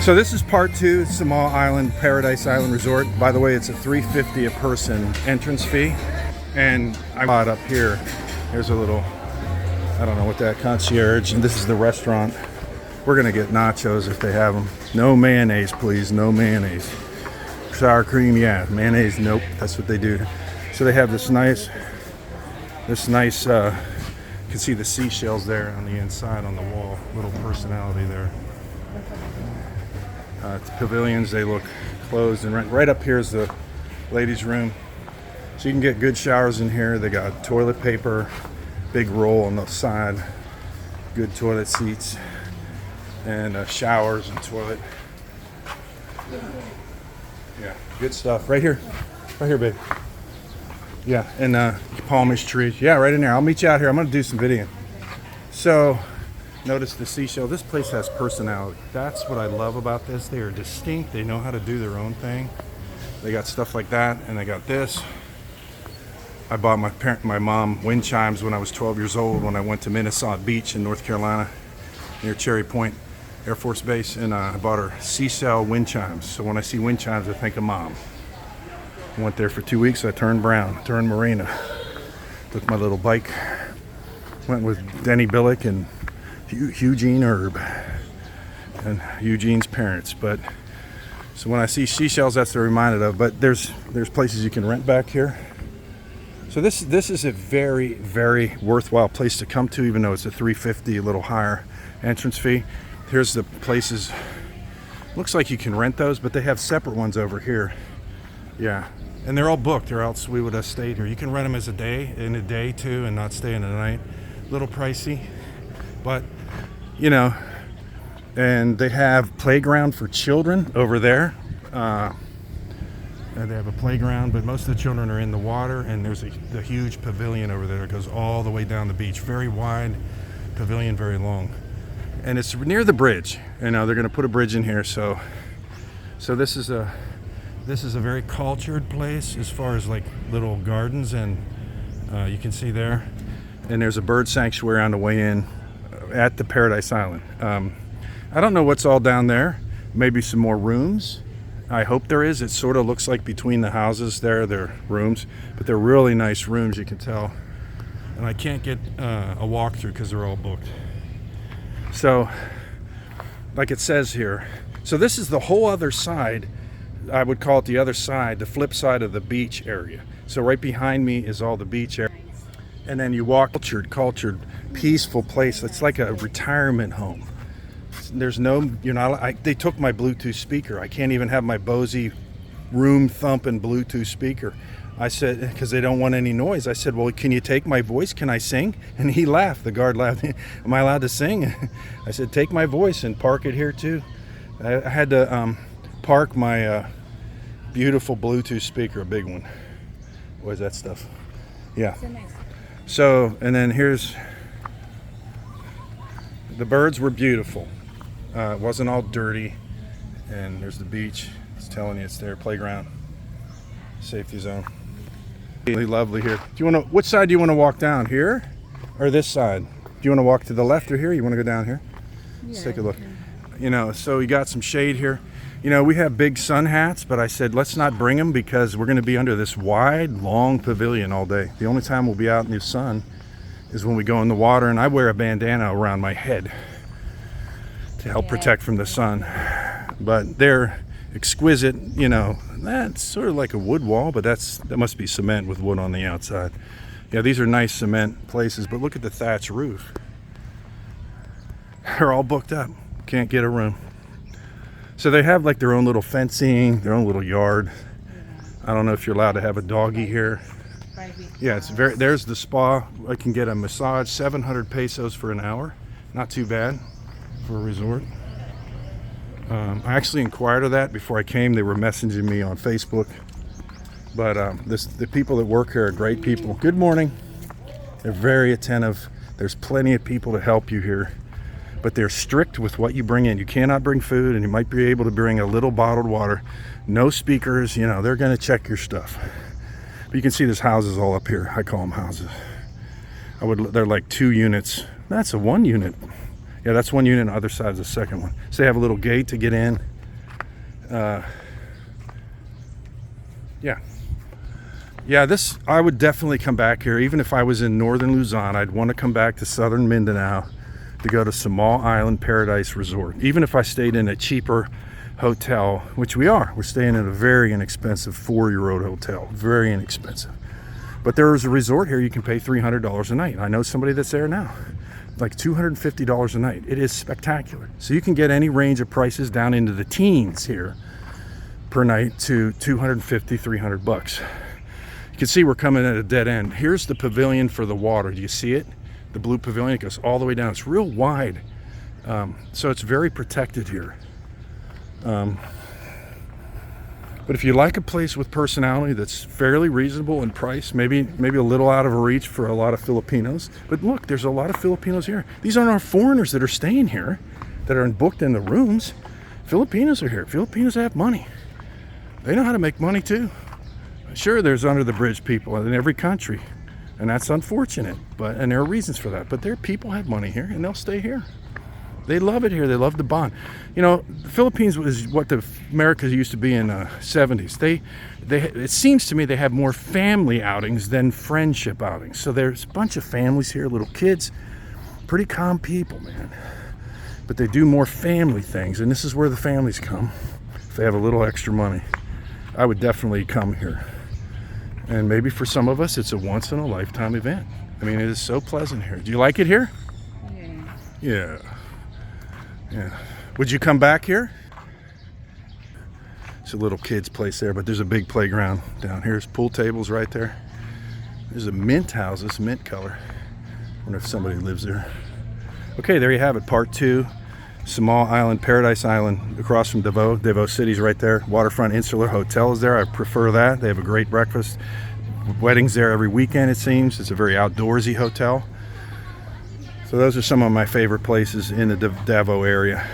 So this is part two, Samal Island, Paradise Island Resort. By the way, it's a $3.50 a person entrance fee. And I bought up here. Here's a little, I don't know what that, concierge. And this is the restaurant. We're gonna get nachos if they have them. No mayonnaise, please, no mayonnaise. Sour cream, yeah. Mayonnaise, nope, that's what they do. So they have this nice, you can see the seashells there on the inside on the wall. Little personality there. Pavilions, they look closed, and right up here is the ladies' room. So you can get good showers in here. They got toilet paper, big roll on the side, good toilet seats, and showers and toilet. Yeah, good stuff. Right here, babe. Yeah, and palmish trees. Yeah, right in there. I'll meet you out here. I'm gonna do some video. So, notice the seashell. This place has personality. That's what I love about this. They are distinct. They know how to do their own thing. They got stuff like that, and they got this. I bought my mom wind chimes when I was 12 years old when I went to Minnesota Beach in North Carolina near Cherry Point Air Force Base, and I bought her seashell wind chimes. So when I see wind chimes, I think of mom. I went there for 2 weeks. I turned brown, turned Marina. Took my little bike. Went with Denny Billick and Eugene Herb and Eugene's parents. But so when I see seashells, that's what I'm reminded of. But there's places you can rent back here. So this is a very, very worthwhile place to come to, even though it's a $3.50, a little higher entrance fee. Here's the places. Looks like you can rent those, but they have separate ones over here. Yeah, and they're all booked, or else we would have stayed here. You can rent them as in a day too, and not stay in the night. A little pricey, but you know. And they have playground for children over there. And they have a playground, but most of the children are in the water, and there's the huge pavilion over there that goes all the way down the beach. Very wide pavilion, very long. And it's near the bridge. You know, they're going to put a bridge in here, so this is a very cultured place as far as like little gardens, and you can see there. And there's a bird sanctuary on the way in at the Paradise Island. I don't know what's all down there. Maybe some more rooms. I hope there is. It sort of looks like between the houses there, they're rooms, but they're really nice rooms, you can tell. And I can't get a walkthrough because they're all booked. So, like it says here, so this is the whole other side. I would call it the other side, the flip side of the beach area. So right behind me is all the beach area. And then you walk, cultured, peaceful place. It's like a retirement home. There's no, they took my Bluetooth speaker. I can't even have my Bose room thumping Bluetooth speaker. I said, because they don't want any noise. I said, well, can you take my voice? Can I sing? And he laughed. The guard laughed. Am I allowed to sing? I said, take my voice and park it here too. I had to park my beautiful Bluetooth speaker, a big one. What is that stuff? Yeah. So, and then here's, the birds were beautiful. It wasn't all dirty, and there's the beach. It's telling you it's there. Playground, safety zone. Really lovely here. Which side do you want to walk down? Here or this side? Do you want to walk to the left or here? You want to go down here? Yeah, let's take a look. So you got some shade here. We have big sun hats, but I said let's not bring them because we're going to be under this wide, long pavilion all day. The only time we'll be out in the sun is when we go in the water, and I wear a bandana around my head to help protect from the sun. But they're exquisite. That's sort of like a wood wall, but that must be cement with wood on the outside. Yeah, these are nice cement places, but look at the thatch roof. They're all booked up. Can't get a room. So they have like their own little fencing, their own little yard. I don't know if you're allowed to have a doggy here. Yeah, there's the spa. I can get a massage, 700 pesos for an hour. Not too bad for a resort. I actually inquired of that before I came. They were messaging me on Facebook. But the people that work here are great people. Good morning. They're very attentive. There's plenty of people to help you here. But they're strict with what you bring in. You cannot bring food, and you might be able to bring a little bottled water. No speakers, they're going to check your stuff. But you can see there's houses all up here. I call them houses. They're like 2 units. That's a 1 unit. Yeah, that's 1 unit, and the other side is the second one. So they have a little gate to get in. Yeah, this, I would definitely come back here. Even if I was in northern Luzon, I'd want to come back to southern Mindanao to go to Samal Island Paradise Resort. Even if I stayed in a cheaper hotel, which we are. We're staying in a very inexpensive 4-year-old hotel. Very inexpensive. But there is a resort here you can pay $300 a night. I know somebody that's there now. Like $250 a night. It is spectacular. So you can get any range of prices down into the teens here per night to $250, $300. You can see we're coming at a dead end. Here's the pavilion for the water. Do you see it? The blue pavilion, it goes all the way down. It's real wide. So it's very protected here. But if you like a place with personality that's fairly reasonable in price, maybe a little out of reach for a lot of Filipinos. But look, there's a lot of Filipinos here. These aren't our foreigners that are staying here, that are booked in the rooms. Filipinos are here. Filipinos have money. They know how to make money too. Sure, there's under the bridge people in every country, and that's unfortunate. And there are reasons for that. But their people have money here, and they'll stay here. They love it here. They love the bond. You know, the Philippines was what the America used to be in the 70s. It seems to me they have more family outings than friendship outings. So there's a bunch of families here, little kids, pretty calm people, man. But they do more family things, and this is where the families come if they have a little extra money. I would definitely come here. And maybe for some of us, it's a once-in-a-lifetime event. I mean, it is so pleasant here. Do you like it here? Yeah. Yeah. Would you come back here? It's a little kid's place there, but there's a big playground down here. There's pool tables right there. There's a mint house, this mint color. Wonder if somebody lives there. Okay, there you have it, part 2. Samal Island, Paradise Island, across from Davao. Davao City's right there. Waterfront Insular Hotel is there. I prefer that. They have a great breakfast. Weddings there every weekend, it seems. It's a very outdoorsy hotel. So those are some of my favorite places in the Davao area.